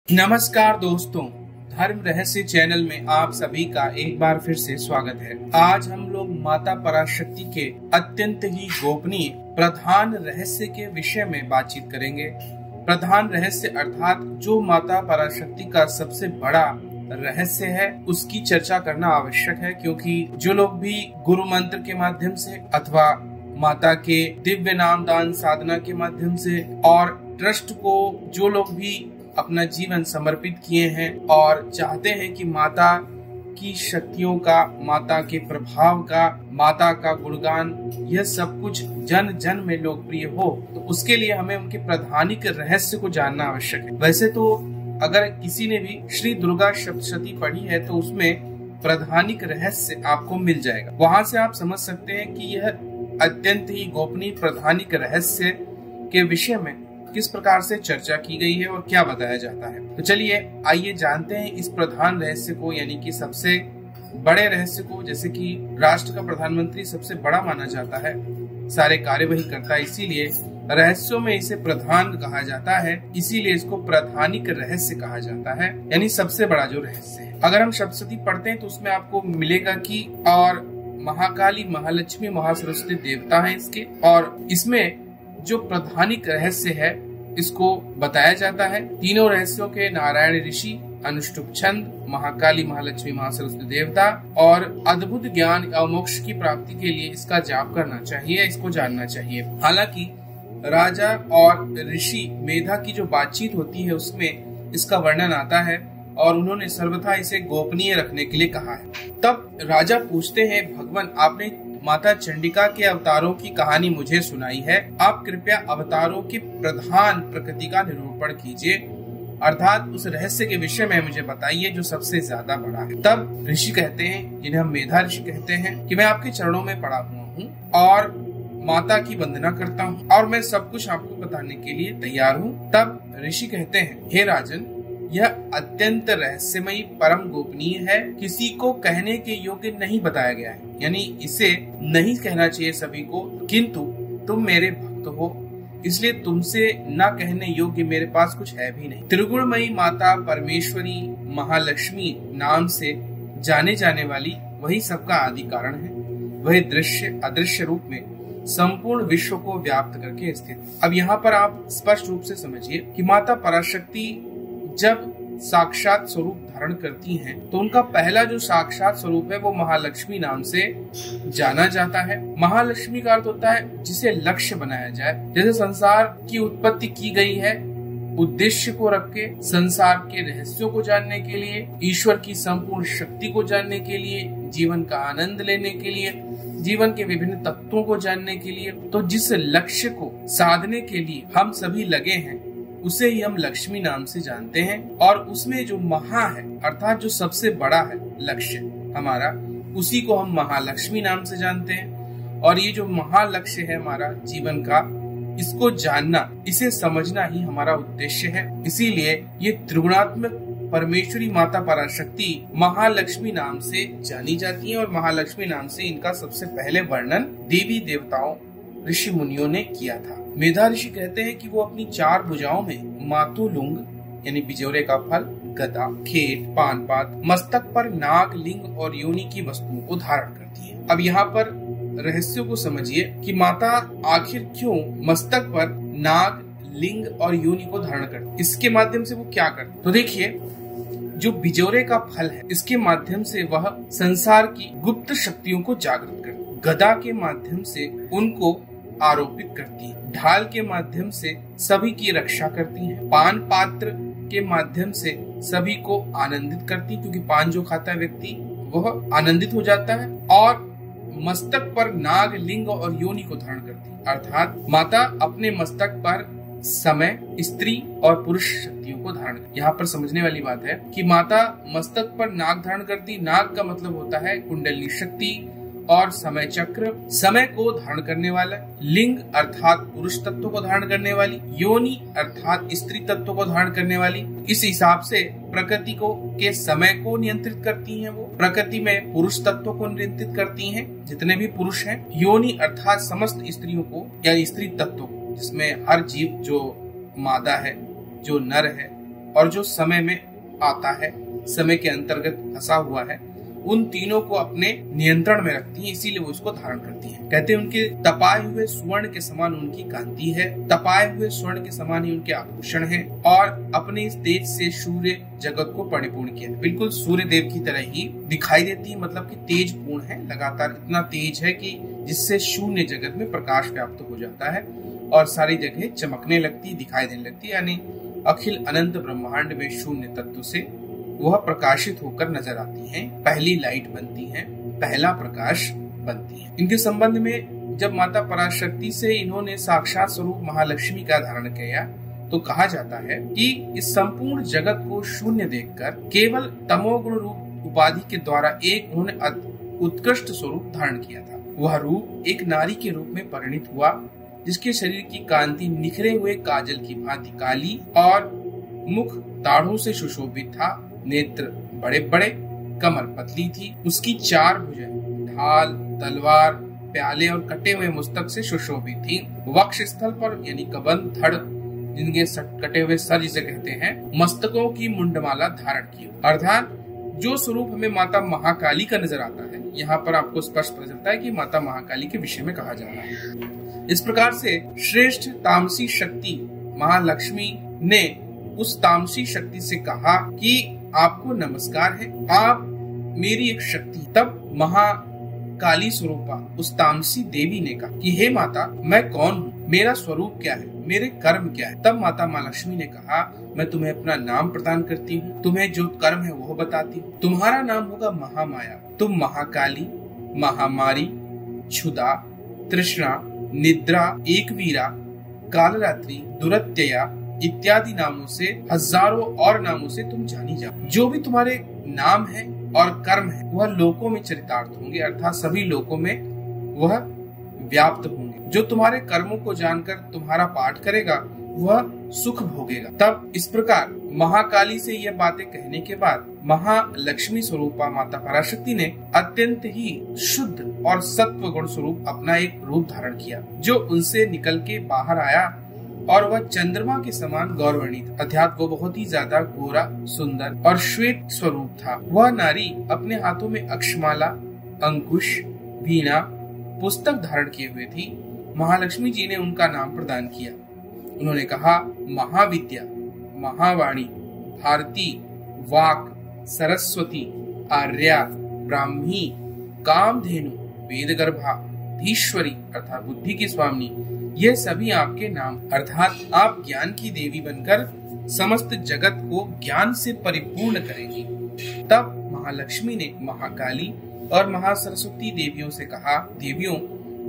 नमस्कार दोस्तों, धर्म रहस्य चैनल में आप सभी का एक बार फिर से स्वागत है। आज हम लोग माता पराशक्ति के अत्यंत ही गोपनीय प्रधान रहस्य के विषय में बातचीत करेंगे। प्रधान रहस्य अर्थात जो माता पराशक्ति का सबसे बड़ा रहस्य है उसकी चर्चा करना आवश्यक है, क्योंकि जो लोग भी गुरु मंत्र के माध्यम से अथवा माता के दिव्य नाम दान साधना के माध्यम से और ट्रस्ट को जो लोग भी अपना जीवन समर्पित किए हैं और चाहते हैं कि माता की शक्तियों का, माता के प्रभाव का, माता का गुणगान यह सब कुछ जन जन में लोकप्रिय हो, तो उसके लिए हमें उनके प्रधानिक रहस्य को जानना आवश्यक है। वैसे तो अगर किसी ने भी श्री दुर्गा सप्तशती पढ़ी है तो उसमें प्रधानिक रहस्य आपको मिल जाएगा। वहां से आप समझ सकते हैं कि यह अत्यंत ही गोपनीय प्रधानिक रहस्य के विषय में किस प्रकार से चर्चा की गई है और क्या बताया जाता है। तो चलिए आइए जानते हैं इस प्रधान रहस्य को, यानी कि सबसे बड़े रहस्य को। जैसे कि राष्ट्र का प्रधानमंत्री सबसे बड़ा माना जाता है, सारे कार्य वही करता है, इसीलिए रहस्यों में इसे प्रधान कहा जाता है, इसीलिए इसको प्रधानिक रहस्य कहा जाता है, यानी सबसे बड़ा जो रहस्य है। अगर हम सप्तशती पढ़ते हैं तो उसमें आपको मिलेगा कि और महाकाली, महालक्ष्मी, महासरस्वती देवता है इसके, और इसमें जो प्रधानिक रहस्य है इसको बताया जाता है। तीनों रहस्यों के नारायण ऋषि, अनुष्टुप छंद, महाकाली, महालक्ष्मी, महासरस्वती देवता और अद्भुत ज्ञान और मोक्ष की प्राप्ति के लिए इसका जाप करना चाहिए, इसको जानना चाहिए। हालांकि राजा और ऋषि मेधा की जो बातचीत होती है उसमें इसका वर्णन आता है और उन्होंने सर्वथा इसे गोपनीय रखने के लिए कहा है। तब राजा पूछते हैं, भगवान आपने माता चंडिका के अवतारों की कहानी मुझे सुनाई है, आप कृपया अवतारों की प्रधान प्रकृति का निरूपण कीजिए, अर्थात उस रहस्य के विषय में मुझे बताइए जो सबसे ज्यादा बड़ा है। तब ऋषि कहते हैं, जिन्हें हम मेधा ऋषि कहते हैं, कि मैं आपके चरणों में पड़ा हुआ हूँ और माता की वंदना करता हूँ और मैं सब कुछ आपको बताने के लिए तैयार हूँ। तब ऋषि कहते हैं, हे राजन, यह अत्यंत रहस्यमयी, परम गोपनीय है, किसी को कहने के योग्य नहीं बताया गया है, यानी इसे नहीं कहना चाहिए सभी को, किंतु तुम मेरे भक्त हो इसलिए तुमसे न कहने योग्य मेरे पास कुछ है भी नहीं। त्रिगुणमयी माता परमेश्वरी महालक्ष्मी नाम से जाने जाने वाली वही सबका आदि कारण है, वही दृश्य अदृश्य रूप में संपूर्ण विश्व को व्याप्त करके स्थित। अब यहाँ पर आप स्पष्ट रूप से समझिए कि माता पराशक्ति जब साक्षात स्वरूप धारण करती हैं तो उनका पहला जो साक्षात स्वरूप है वो महालक्ष्मी नाम से जाना जाता है। महालक्ष्मी का अर्थ होता है जिसे लक्ष्य बनाया जाए। जैसे संसार की उत्पत्ति की गई है उद्देश्य को रख के, संसार के रहस्यों को जानने के लिए, ईश्वर की संपूर्ण शक्ति को जानने के लिए, जीवन का आनंद लेने के लिए, जीवन के विभिन्न तत्वों को जानने के लिए, तो जिस लक्ष्य को साधने के लिए हम सभी लगे हैं उसे ही हम लक्ष्मी नाम से जानते हैं। और उसमें जो महा है अर्थात जो सबसे बड़ा है लक्ष्य हमारा, उसी को हम महालक्ष्मी नाम से जानते हैं। और ये जो महालक्ष्य है हमारा जीवन का, इसको जानना, इसे समझना ही हमारा उद्देश्य है। इसीलिए ये त्रिगुणात्मक परमेश्वरी माता पराशक्ति महालक्ष्मी नाम से जानी जाती है और महालक्ष्मी नाम से इनका सबसे पहले वर्णन देवी देवताओं ऋषि मुनियों ने किया था। मेधा ऋषि कहते हैं कि वो अपनी 4 भुजाओं में मातुलुंग यानी बिजौरे का फल, गदा, खेत, पान पात, मस्तक पर नाग, लिंग और योनि की वस्तुओं को धारण करती है। अब यहाँ पर रहस्यों को समझिए कि माता आखिर क्यों मस्तक पर नाग, लिंग और योनि को धारण करती है, इसके माध्यम से वो क्या करती है। तो देखिए, जो बिजौरे का फल है इसके माध्यम से वह संसार की गुप्त शक्तियों को जागृत करती है, गदा के माध्यम से उनको आरोपित करती है, ढाल के माध्यम से सभी की रक्षा करती है, पान पात्र के माध्यम से सभी को आनंदित करती, क्योंकि पान जो खाता है व्यक्ति वह आनंदित हो जाता है, और मस्तक पर नाग, लिंग और योनि को धारण करती है, अर्थात माता अपने मस्तक पर समय, स्त्री और पुरुष शक्तियों को धारण करती। यहाँ पर समझने वाली बात है कि माता मस्तक पर नाग धारण करती, नाग का मतलब होता है कुंडली शक्ति और समय चक्र, समय को धारण करने वाला, लिंग अर्थात पुरुष तत्व को धारण करने वाली, योनि अर्थात स्त्री तत्व को धारण करने वाली। इस हिसाब से प्रकृति को के समय को नियंत्रित करती हैं, वो प्रकृति में पुरुष तत्व को नियंत्रित करती हैं जितने भी पुरुष हैं, योनि अर्थात समस्त स्त्रियों को या स्त्री तत्व को, जिसमें हर जीव जो मादा है, जो नर है, और जो समय में आता है, समय के अंतर्गत फंसा हुआ है, उन तीनों को अपने नियंत्रण में रखती है, इसीलिए वो इसको धारण करती है। कहते हैं उनके तपाए हुए स्वर्ण के समान उनकी कांति है, तपाए हुए स्वर्ण के समान ही उनके आभूषण हैं, और अपने इस तेज से सूर्य जगत को परिपूर्ण किया। बिल्कुल सूर्य देव की तरह ही दिखाई देती है, मतलब कि तेज पूर्ण है, लगातार इतना तेज है कि जिससे शून्य जगत में प्रकाश व्याप्त हो जाता है और सारी जगह चमकने लगती, दिखाई देने लगती, यानी अखिल अनंत ब्रह्मांड में शून्य तत्व से वह प्रकाशित होकर नजर आती हैं, पहली लाइट बनती हैं, पहला प्रकाश बनती है। इनके संबंध में जब माता पराशक्ति से इन्होंने साक्षात स्वरूप महालक्ष्मी का धारण किया तो कहा जाता है कि इस संपूर्ण जगत को शून्य देखकर केवल तमोगुण रूप उपाधि के द्वारा एक उन्होंने उत्कृष्ट स्वरूप धारण किया था। वह रूप एक नारी के रूप में परिणित हुआ, जिसके शरीर की कांति निखरे हुए काजल की भांति काली और मुख दाढ़ों से सुशोभित था, नेत्र बड़े बड़े, कमर पतली थी, उसकी 4 भुजाएं ढाल, तलवार, प्याले और कटे हुए मस्तक से सुशोभित थी। वक्ष स्थल पर यानी कबंध, धड़, जिनके कटे हुए सर जिसे कहते हैं, मस्तकों की मुंडमाला धारण की। अर्थात जो स्वरूप हमें माता महाकाली का नजर आता है, यहाँ पर आपको स्पष्ट पता चलता है कि माता महाकाली के विषय में कहा जा रहा है। इस प्रकार से श्रेष्ठ तामसी शक्ति महालक्ष्मी ने उस तामसी शक्ति से कहा कि आपको नमस्कार है, आप मेरी एक शक्ति। तब महाकाली स्वरूपा उस तामसी देवी ने कहा कि हे माता, मैं कौन हूँ, मेरा स्वरूप क्या है, मेरे कर्म क्या है। तब माता महालक्ष्मी ने कहा, मैं तुम्हें अपना नाम प्रदान करती हूँ, तुम्हें जो कर्म है वो बताती हूँ। तुम्हारा नाम होगा महामाया, तुम महाकाली, महामारी, क्षुधा, तृष्णा, निद्रा, एकवीरा, कालरात्रि, दुरत्यया इत्यादि नामों से, हजारों और नामों से तुम जानी जाओ। जो भी तुम्हारे नाम है और कर्म है वह लोकों में चरितार्थ होंगे, अर्थात सभी लोकों में वह व्याप्त होंगे। जो तुम्हारे कर्मों को जानकर तुम्हारा पाठ करेगा वह सुख भोगेगा। तब इस प्रकार महाकाली से यह बातें कहने के बाद महालक्ष्मी स्वरूपा माता पराशक्ति ने अत्यंत ही शुद्ध और सत्व गुण स्वरूप अपना एक रूप धारण किया, जो उनसे निकल के बाहर आया और वह चंद्रमा के समान गौरवर्णित, अर्थात वो बहुत ही ज्यादा गोरा, सुंदर और श्वेत स्वरूप था। वह नारी अपने हाथों में अक्षमाला, अंकुश, वीणा, पुस्तक धारण किए हुए थी। महालक्ष्मी जी ने उनका नाम प्रदान किया। उन्होंने कहा, महाविद्या, महावाणी, भारती, वाक, सरस्वती, आर्या, ब्राह्मी, कामधेनु, वेदगर्भा, धीश्वरी अर्थात बुद्धि की स्वामी, यह सभी आपके नाम, अर्थात आप ज्ञान की देवी बनकर समस्त जगत को ज्ञान से परिपूर्ण करेंगी। तब महालक्ष्मी ने महाकाली और महासरस्वती देवियों से कहा, देवियों,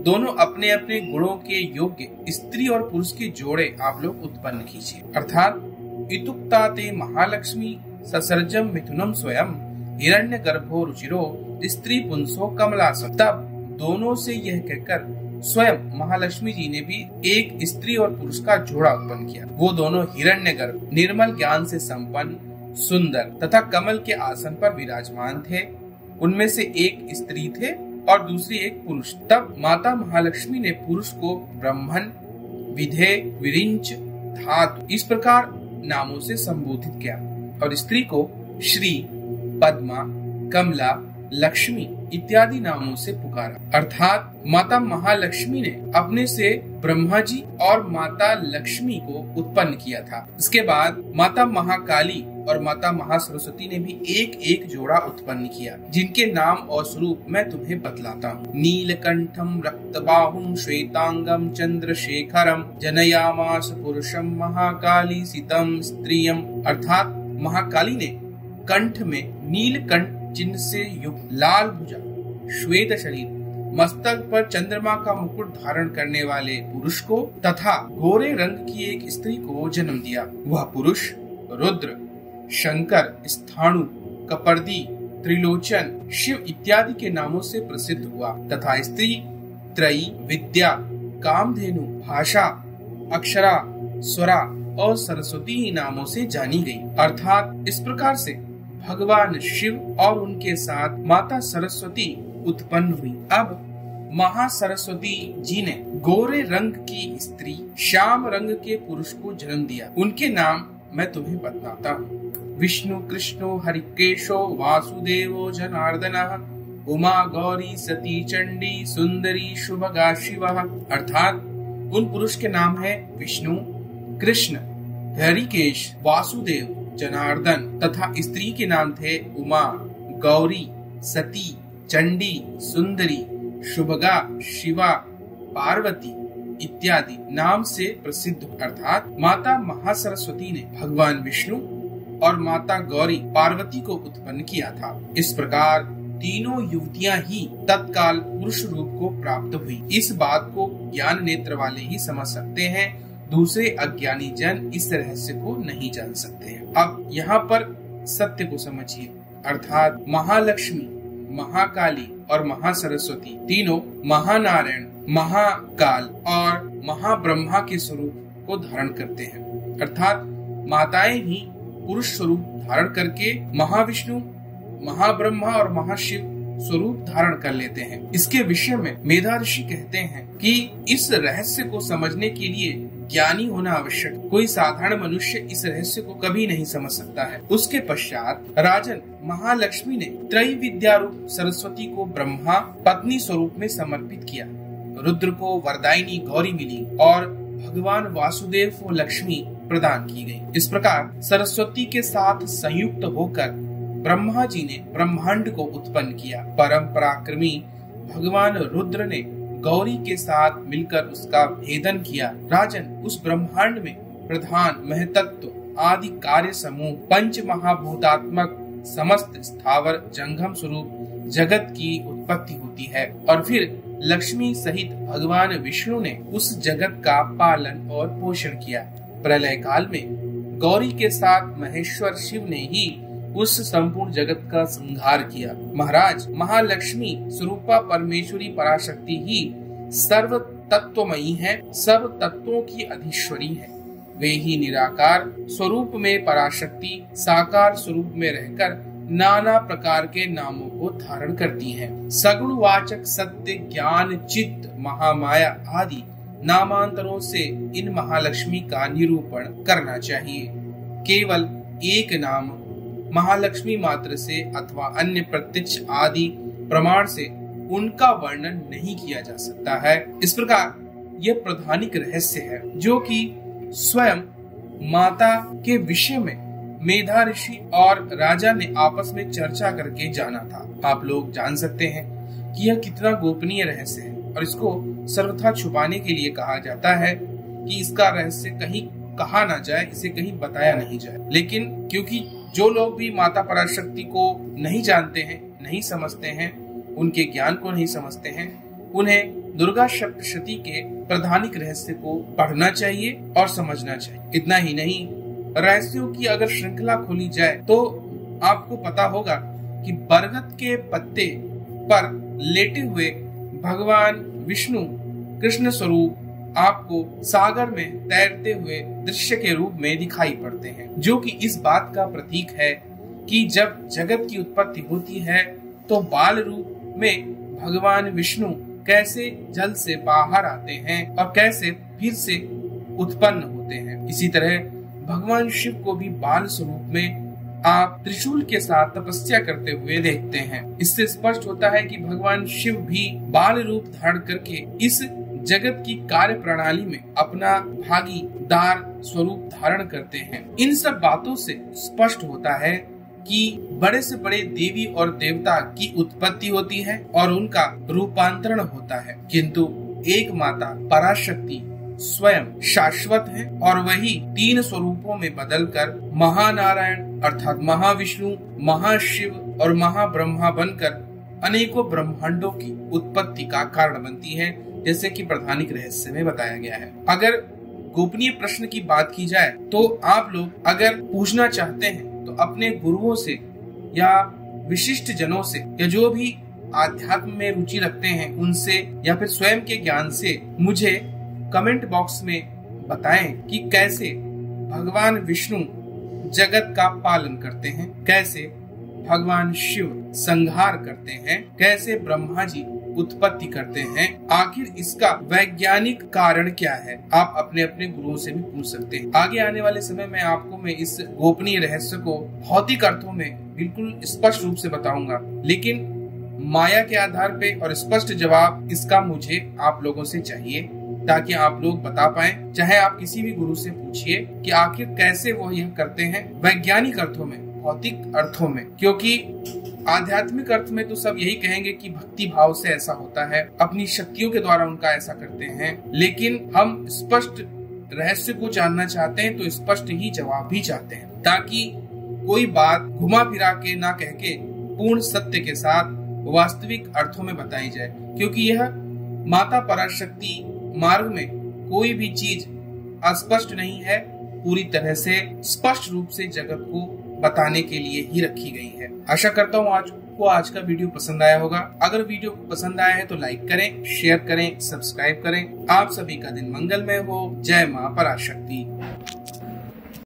दोनों अपने अपने गुणों के योग्य स्त्री और पुरुष के जोड़े आप लोग उत्पन्न कीजिए। अर्थात इतुक्ताते महालक्ष्मी ससर्जम मिथुनम स्वयं हिरण्य गर्भो रुचिरो स्त्री पुंसो कमलासम। तब दोनों से यह कहकर स्वयं महालक्ष्मी जी ने भी एक स्त्री और पुरुष का जोड़ा उत्पन्न किया। वो दोनों हिरण्यगर्भ, निर्मल ज्ञान से संपन्न, सुंदर तथा कमल के आसन पर विराजमान थे। उनमें से एक स्त्री थे और दूसरी एक पुरुष। तब माता महालक्ष्मी ने पुरुष को ब्रह्मन, विधे, विरिंच, धातु इस प्रकार नामों से संबोधित किया और स्त्री को श्री, पद्मा, कमला, लक्ष्मी इत्यादि नामों से पुकारा। अर्थात माता महालक्ष्मी ने अपने से ब्रह्मा जी और माता लक्ष्मी को उत्पन्न किया था। इसके बाद माता महाकाली और माता महासरस्वती ने भी एक एक जोड़ा उत्पन्न किया, जिनके नाम और स्वरूप मैं तुम्हें बतलाता हूँ। नीलकंठम रक्तबाहुम श्वेतांगम चंद्रशेखरम जनयामास पुरुषम महाकाली सितम स्त्रियम। अर्थात महाकाली ने कंठ में नीलकंठ चिन्ह से युक्त लाल भुजा, श्वेत शरीर, मस्तक पर चंद्रमा का मुकुट धारण करने वाले पुरुष को तथा गोरे रंग की एक स्त्री को जन्म दिया। वह पुरुष रुद्र, शंकर, स्थाणु, कपर्दी, त्रिलोचन, शिव इत्यादि के नामों से प्रसिद्ध हुआ तथा स्त्री त्रयी, विद्या, कामधेनु, भाषा, अक्षरा, स्वरा और सरस्वती नामों से जानी गई। अर्थात इस प्रकार से भगवान शिव और उनके साथ माता सरस्वती उत्पन्न हुई। अब महासरस्वती जी ने गोरे रंग की स्त्री, श्याम रंग के पुरुष को जन्म दिया। उनके नाम मैं तुम्हें बताता हूँ। विष्णु कृष्णो हरिकेशो वासुदेवो जनार्दनः उमा गौरी सती चंडी सुंदरी शुभगा शिवः। अर्थात उन पुरुष के नाम है विष्णु, कृष्ण, हरिकेश, वासुदेव, जनार्दन तथा स्त्री के नाम थे उमा, गौरी, सती, चंडी, सुंदरी, शुभगा, शिवा, पार्वती इत्यादि नाम से प्रसिद्ध। अर्थात माता महासरस्वती ने भगवान विष्णु और माता गौरी पार्वती को उत्पन्न किया था। इस प्रकार तीनों युवतियां ही तत्काल पुरुष रूप को प्राप्त हुई। इस बात को ज्ञान नेत्र वाले ही समझ सकते हैं, दूसरे अज्ञानी जन इस रहस्य को नहीं जान सकते हैं। अब यहाँ पर सत्य को समझिए, अर्थात महालक्ष्मी, महाकाली और महासरस्वती तीनों महानारायण, महाकाल और महाब्रह्मा के स्वरूप को धारण करते हैं। अर्थात माताएं ही पुरुष स्वरूप धारण करके महाविष्णु, महाब्रह्मा और महाशिव स्वरूप धारण कर लेते हैं। इसके विषय में मेधा ऋषि कहते हैं कि इस रहस्य को समझने के लिए ज्ञानी होना आवश्यक। कोई साधारण मनुष्य इस रहस्य को कभी नहीं समझ सकता है। उसके पश्चात राजन महालक्ष्मी ने त्रैविद्या रूप सरस्वती को ब्रह्मा पत्नी स्वरूप में समर्पित किया। रुद्र को वरदायिनी गौरी मिली और भगवान वासुदेव को लक्ष्मी प्रदान की गई। इस प्रकार सरस्वती के साथ संयुक्त होकर ब्रह्मा जी ने ब्रह्मांड को उत्पन्न किया। परम पराक्रमी भगवान रुद्र ने गौरी के साथ मिलकर उसका भेदन किया। राजन, उस ब्रह्मांड में प्रधान महतत्व आदि कार्य समूह पंच महाभूतात्मक समस्त स्थावर जंगम स्वरूप जगत की उत्पत्ति होती है और फिर लक्ष्मी सहित भगवान विष्णु ने उस जगत का पालन और पोषण किया। प्रलय काल में गौरी के साथ महेश्वर शिव ने ही उस संपूर्ण जगत का संहार किया। महाराज, महालक्ष्मी स्वरूपा परमेश्वरी पराशक्ति ही सर्व तत्वमयी है, सब तत्वों की अधीश्वरी है। वे ही निराकार स्वरूप में पराशक्ति साकार स्वरूप में रहकर नाना प्रकार के नामों को धारण करती हैं। सगुणवाचक सत्य, ज्ञान, चित्त, महामाया आदि नामांतरों से इन महालक्ष्मी का निरूपण करना चाहिए। केवल एक नाम महालक्ष्मी मात्र से अथवा अन्य प्रत्यक्ष आदि प्रमाण से उनका वर्णन नहीं किया जा सकता है। इस प्रकार यह प्रधानिक रहस्य है जो कि स्वयं माता के विषय में मेधा ऋषि और राजा ने आपस में चर्चा करके जाना था। आप लोग जान सकते हैं कि यह कितना गोपनीय रहस्य है और इसको सर्वथा छुपाने के लिए कहा जाता है कि इसका रहस्य कहीं कहा ना जाए, इसे कहीं बताया नहीं जाए। लेकिन क्योंकि जो लोग भी माता पराशक्ति को नहीं जानते हैं, नहीं समझते हैं, उनके ज्ञान को नहीं समझते हैं, उन्हें दुर्गा सप्तशती के प्रधानिक रहस्य को पढ़ना चाहिए और समझना चाहिए। इतना ही नहीं, रहस्यों की अगर श्रृंखला खोली जाए तो आपको पता होगा कि बरगद के पत्ते पर लेटे हुए भगवान विष्णु कृष्ण स्वरूप आपको सागर में तैरते हुए दृश्य के रूप में दिखाई पड़ते हैं, जो कि इस बात का प्रतीक है कि जब जगत की उत्पत्ति होती है तो बाल रूप में भगवान विष्णु कैसे जल से बाहर आते हैं और कैसे फिर से उत्पन्न होते हैं। इसी तरह भगवान शिव को भी बाल स्वरूप में आप त्रिशूल के साथ तपस्या करते हुए देखते हैं। इससे स्पष्ट होता है कि भगवान शिव भी बाल रूप धारण करके इस जगत की कार्य प्रणाली में अपना भागीदार स्वरूप धारण करते हैं। इन सब बातों से स्पष्ट होता है कि बड़े से बड़े देवी और देवता की उत्पत्ति होती है और उनका रूपांतरण होता है, किंतु एक माता पराशक्ति स्वयं शाश्वत है और वही तीन स्वरूपों में बदलकर महानारायण अर्थात महाविष्णु, महाशिव और महाब्रह्मा बनकर अनेकों ब्रह्मांडों की उत्पत्ति का कारण बनती है, जैसे कि प्रधानिक रहस्य में बताया गया है। अगर गोपनीय प्रश्न की बात की जाए तो आप लोग अगर पूछना चाहते हैं तो अपने गुरुओं से या विशिष्ट जनों से या जो भी आध्यात्म में रुचि रखते हैं उनसे या फिर स्वयं के ज्ञान से मुझे कमेंट बॉक्स में बताएं कि कैसे भगवान विष्णु जगत का पालन करते हैं, कैसे भगवान शिव संहार करते हैं, कैसे ब्रह्मा जी उत्पत्ति करते हैं, आखिर इसका वैज्ञानिक कारण क्या है? आप अपने अपने गुरुओं से भी पूछ सकते हैं। आगे आने वाले समय में आपको मैं इस गोपनीय रहस्य को भौतिक अर्थों में बिल्कुल स्पष्ट रूप से बताऊंगा, लेकिन माया के आधार पे और स्पष्ट जवाब इसका मुझे आप लोगों से चाहिए, ताकि आप लोग बता पाएं। चाहे आप किसी भी गुरु से पूछिए कि आखिर कैसे वो यह करते हैं वैज्ञानिक अर्थों में, भौतिक अर्थों में, क्योंकि आध्यात्मिक अर्थ में तो सब यही कहेंगे कि भक्ति भाव से ऐसा होता है, अपनी शक्तियों के द्वारा उनका ऐसा करते हैं। लेकिन हम स्पष्ट रहस्य को जानना चाहते हैं तो स्पष्ट ही जवाब भी चाहते हैं, ताकि कोई बात घुमा फिरा के ना कह के पूर्ण सत्य के साथ वास्तविक अर्थों में बताई जाए, क्योंकि यह माता पराशक्ति मार्ग में कोई भी चीज अस्पष्ट नहीं है, पूरी तरह से स्पष्ट रूप से जगत को बताने के लिए ही रखी गई है। आशा करता हूँ आज का वीडियो पसंद आया होगा। अगर वीडियो पसंद आया है तो लाइक करें, शेयर करें, सब्सक्राइब करें। आप सभी का दिन मंगलमय हो। जय मां पराशक्ति।